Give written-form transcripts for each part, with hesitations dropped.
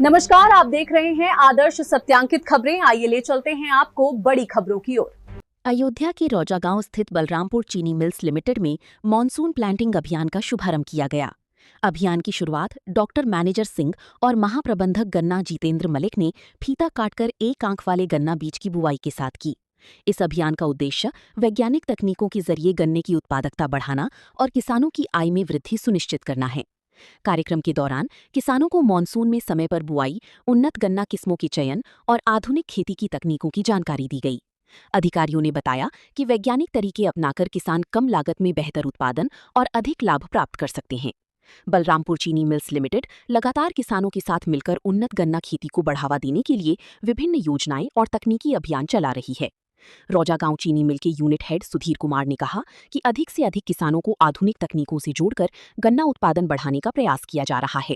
नमस्कार, आप देख रहे हैं आदर्श सत्यांकित खबरें। आइए ले चलते हैं आपको बड़ी खबरों की ओर। अयोध्या के रौजा गांव स्थित बलरामपुर चीनी मिल्स लिमिटेड में मॉनसून प्लांटिंग अभियान का शुभारंभ किया गया। अभियान की शुरुआत डॉक्टर मैनेजर सिंह और महाप्रबंधक गन्ना जितेंद्र मलिक ने फीता काटकर एक आंख वाले गन्ना बीज की बुआई के साथ की। इस अभियान का उद्देश्य वैज्ञानिक तकनीकों के जरिए गन्ने की उत्पादकता बढ़ाना और किसानों की आय में वृद्धि सुनिश्चित करना है। कार्यक्रम के दौरान किसानों को मानसून में समय पर बुआई, उन्नत गन्ना किस्मों के चयन और आधुनिक खेती की तकनीकों की जानकारी दी गई। अधिकारियों ने बताया कि वैज्ञानिक तरीके अपनाकर किसान कम लागत में बेहतर उत्पादन और अधिक लाभ प्राप्त कर सकते हैं। बलरामपुर चीनी मिल्स लिमिटेड लगातार किसानों के साथ मिलकर उन्नत गन्ना खेती को बढ़ावा देने के लिए विभिन्न योजनाएं और तकनीकी अभियान चला रही है। रौजा गांव चीनी मिल के यूनिट हेड सुधीर कुमार ने कहा कि अधिक से अधिक किसानों को आधुनिक तकनीकों से जोड़कर गन्ना उत्पादन बढ़ाने का प्रयास किया जा रहा है।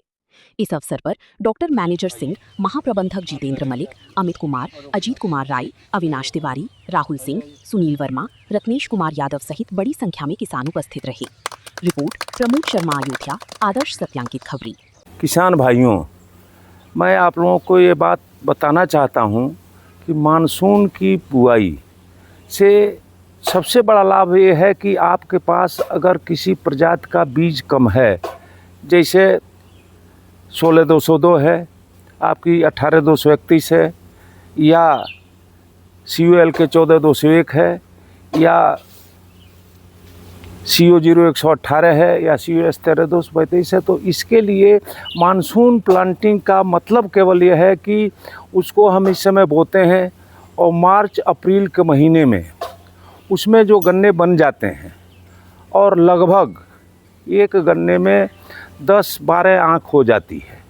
इस अवसर पर डॉक्टर मैनेजर सिंह, महाप्रबंधक जितेंद्र मलिक, अमित कुमार, अजीत कुमार राय, अविनाश तिवारी, राहुल सिंह, सुनील वर्मा, रत्नेश कुमार यादव सहित बड़ी संख्या में किसान उपस्थित रहे। रिपोर्ट प्रमोद शर्मा, अयोध्या, आदर्श सत्यांकित खबरी। किसान भाइयों, मैं आप लोगों को ये बात बताना चाहता हूँ कि मानसून की बुआई से सबसे बड़ा लाभ ये है कि आपके पास अगर किसी प्रजाति का बीज कम है, जैसे 16202 है, आपकी 18231 है, या COL के 14201 है, या CO0118 है, या COS 13235 है, तो इसके लिए मानसून प्लांटिंग का मतलब केवल यह है कि उसको हम इस समय बोते हैं और मार्च अप्रैल के महीने में उसमें जो गन्ने बन जाते हैं और लगभग एक गन्ने में 10-12 आँख हो जाती है,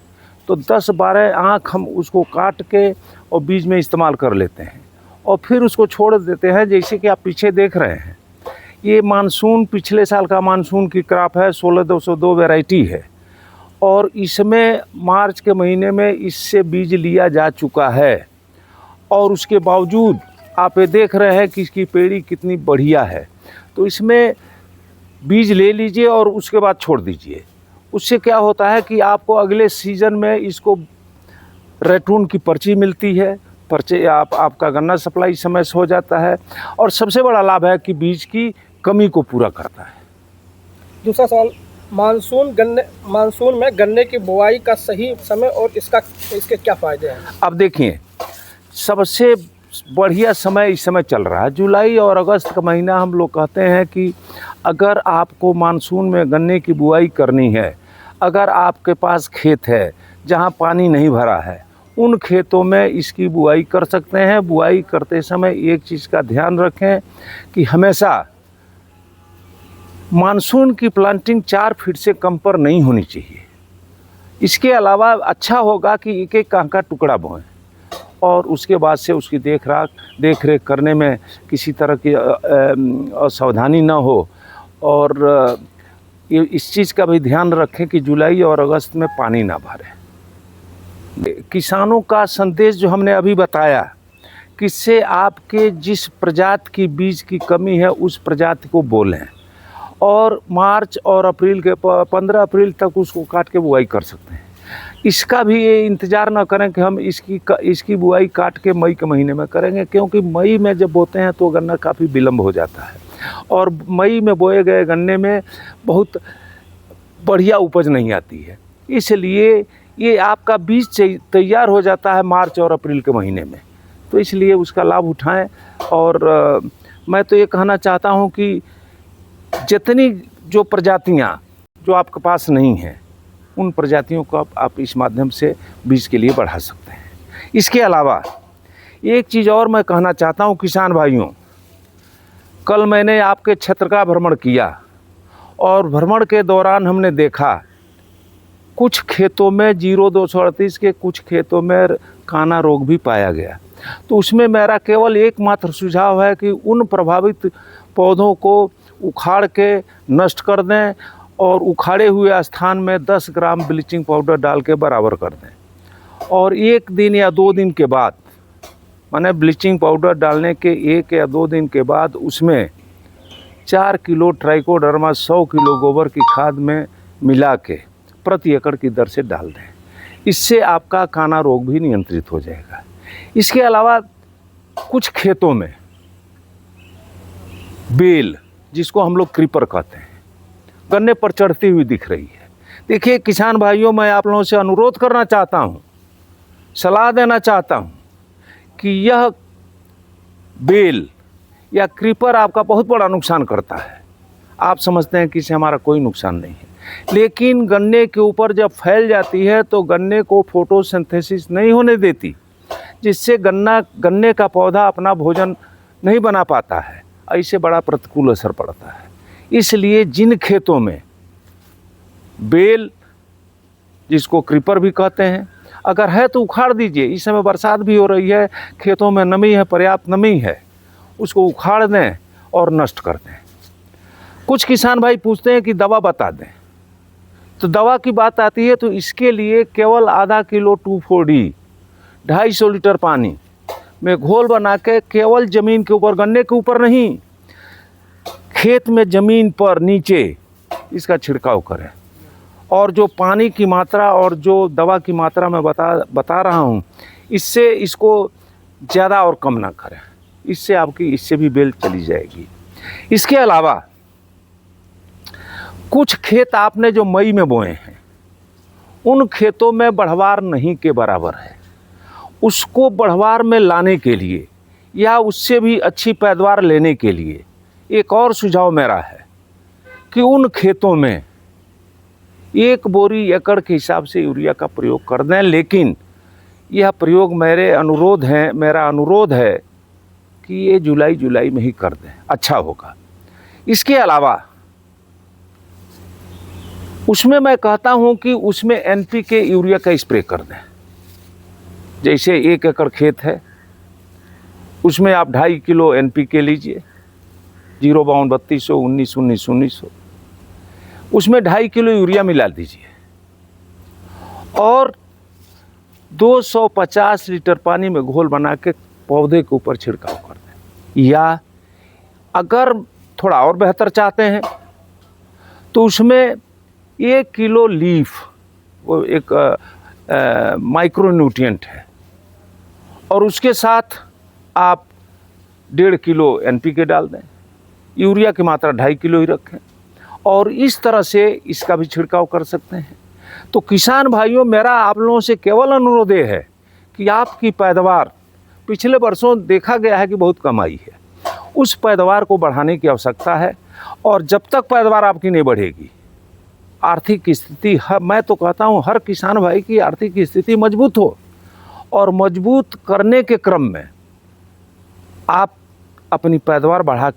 तो 10-12 आँख हम उसको काट के और बीज में इस्तेमाल कर लेते हैं और फिर उसको छोड़ देते हैं। जैसे कि आप पीछे देख रहे हैं, ये मानसून पिछले साल का मानसून की क्रॉप है, 16202 वैरायटी है और इसमें मार्च के महीने में इससे बीज लिया जा चुका है और उसके बावजूद आप ये देख रहे हैं कि इसकी पेड़ी कितनी बढ़िया है। तो इसमें बीज ले लीजिए और उसके बाद छोड़ दीजिए। उससे क्या होता है कि आपको अगले सीज़न में इसको रेटून की पर्ची मिलती है, पर्चे आपका गन्ना सप्लाई समय से हो जाता है और सबसे बड़ा लाभ है कि बीज की कमी को पूरा करता है। दूसरा सवाल, मानसून में गन्ने की बुआई का सही समय और इसके क्या फ़ायदे हैं? अब देखिए, सबसे बढ़िया समय इस समय चल रहा है जुलाई और अगस्त का महीना। हम लोग कहते हैं कि अगर आपको मानसून में गन्ने की बुआई करनी है, अगर आपके पास खेत है जहां पानी नहीं भरा है, उन खेतों में इसकी बुआई कर सकते हैं। बुआई करते समय एक चीज़ का ध्यान रखें कि हमेशा मानसून की प्लांटिंग 4 फीट से कम पर नहीं होनी चाहिए। इसके अलावा अच्छा होगा कि एक एक आंख का टुकड़ा बोएं और उसके बाद से उसकी देख रेख करने में किसी तरह की असावधानी ना हो और इस चीज़ का भी ध्यान रखें कि जुलाई और अगस्त में पानी ना भरे। किसानों का संदेश जो हमने अभी बताया, किससे आपके जिस प्रजाति की बीज की कमी है उस प्रजाति को बोलें और मार्च और अप्रैल के 15 अप्रैल तक उसको काट के बुआई कर सकते हैं। इसका भी ये इंतज़ार ना करें कि हम इसकी बुआई काट के मई के महीने में करेंगे, क्योंकि मई में जब बोते हैं तो गन्ना काफ़ी विलम्ब हो जाता है और मई में बोए गए गन्ने में बहुत बढ़िया उपज नहीं आती है। इसलिए ये आपका बीज तैयार हो जाता है मार्च और अप्रैल के महीने में, तो इसलिए उसका लाभ उठाएं। और मैं तो ये कहना चाहता हूँ कि जितनी जो प्रजातियाँ जो आपके पास नहीं हैं, उन प्रजातियों को आप इस माध्यम से बीज के लिए बढ़ा सकते हैं। इसके अलावा एक चीज़ और मैं कहना चाहता हूँ किसान भाइयों, कल मैंने आपके क्षेत्र का भ्रमण किया और भ्रमण के दौरान हमने देखा कुछ खेतों में 0238 के, कुछ खेतों में काना रोग भी पाया गया। तो उसमें मेरा केवल एकमात्र सुझाव है कि उन प्रभावित पौधों को उखाड़ के नष्ट कर दें और उखाड़े हुए स्थान में 10 ग्राम ब्लीचिंग पाउडर डाल के बराबर कर दें और 1 दिन या 2 दिन के बाद, माने ब्लीचिंग पाउडर डालने के 1 या 2 दिन के बाद उसमें 4 किलो ट्राइकोडर्मा 100 किलो गोबर की खाद में मिला के प्रति एकड़ की दर से डाल दें। इससे आपका काना रोग भी नियंत्रित हो जाएगा। इसके अलावा कुछ खेतों में बेल, जिसको हम लोग क्रीपर कहते हैं, गन्ने पर चढ़ती हुई दिख रही है। देखिए किसान भाइयों, मैं आप लोगों से अनुरोध करना चाहता हूँ, सलाह देना चाहता हूँ कि यह बेल या क्रीपर आपका बहुत बड़ा नुकसान करता है। आप समझते हैं कि इससे हमारा कोई नुकसान नहीं है, लेकिन गन्ने के ऊपर जब फैल जाती है तो गन्ने को फोटोसिंथेसिस नहीं होने देती, जिससे गन्ने का पौधा अपना भोजन नहीं बना पाता है। इससे बड़ा प्रतिकूल असर पड़ता है। इसलिए जिन खेतों में बेल, जिसको क्रीपर भी कहते हैं, अगर है तो उखाड़ दीजिए। इस समय बरसात भी हो रही है, खेतों में नमी है, पर्याप्त नमी है, उसको उखाड़ दें और नष्ट कर दें। कुछ किसान भाई पूछते हैं कि दवा बता दें, तो दवा की बात आती है तो इसके लिए केवल आधा किलो 2,4-D 250 लीटर पानी में घोल बना के केवल ज़मीन के ऊपर, गन्ने के ऊपर नहीं, खेत में ज़मीन पर नीचे इसका छिड़काव करें। और जो पानी की मात्रा और जो दवा की मात्रा मैं बता रहा हूँ, इससे इसको ज़्यादा और कम ना करें, इससे भी बेल चली जाएगी। इसके अलावा कुछ खेत आपने जो मई में बोए हैं, उन खेतों में बढ़वार नहीं के बराबर है। उसको बढ़वार में लाने के लिए या उससे भी अच्छी पैदावार लेने के लिए एक और सुझाव मेरा है कि उन खेतों में 1 बोरी एकड़ के हिसाब से यूरिया का प्रयोग कर दें। लेकिन यह प्रयोग मेरा अनुरोध है कि ये जुलाई में ही कर दें, अच्छा होगा। इसके अलावा उसमें मैं कहता हूँ कि उसमें NPK यूरिया का स्प्रे कर दें। जैसे 1 एकड़ खेत है, उसमें आप 2.5 किलो NPK लीजिए, 0-32 19 उसमें 2.5 किलो यूरिया मिला दीजिए और 250 लीटर पानी में घोल बना के पौधे के ऊपर छिड़काव कर दें। या अगर थोड़ा और बेहतर चाहते हैं तो उसमें 1 किलो लीफ, वो एक माइक्रोन्यूट्रिएंट है, और उसके साथ आप 1.5 किलो NPK डाल दें। यूरिया की मात्रा 2.5 किलो ही रखें और इस तरह से इसका भी छिड़काव कर सकते हैं। तो किसान भाइयों, मेरा आप लोगों से केवल अनुरोध है कि आपकी पैदावार पिछले वर्षों देखा गया है कि बहुत कम आई है, उस पैदावार को बढ़ाने की आवश्यकता है। और जब तक पैदावार आपकी नहीं बढ़ेगी, आर्थिक स्थिति, मैं तो कहता हूँ हर किसान भाई की आर्थिक स्थिति मजबूत हो, और मजबूत करने के क्रम में आप अपनी पैदावार बढ़ा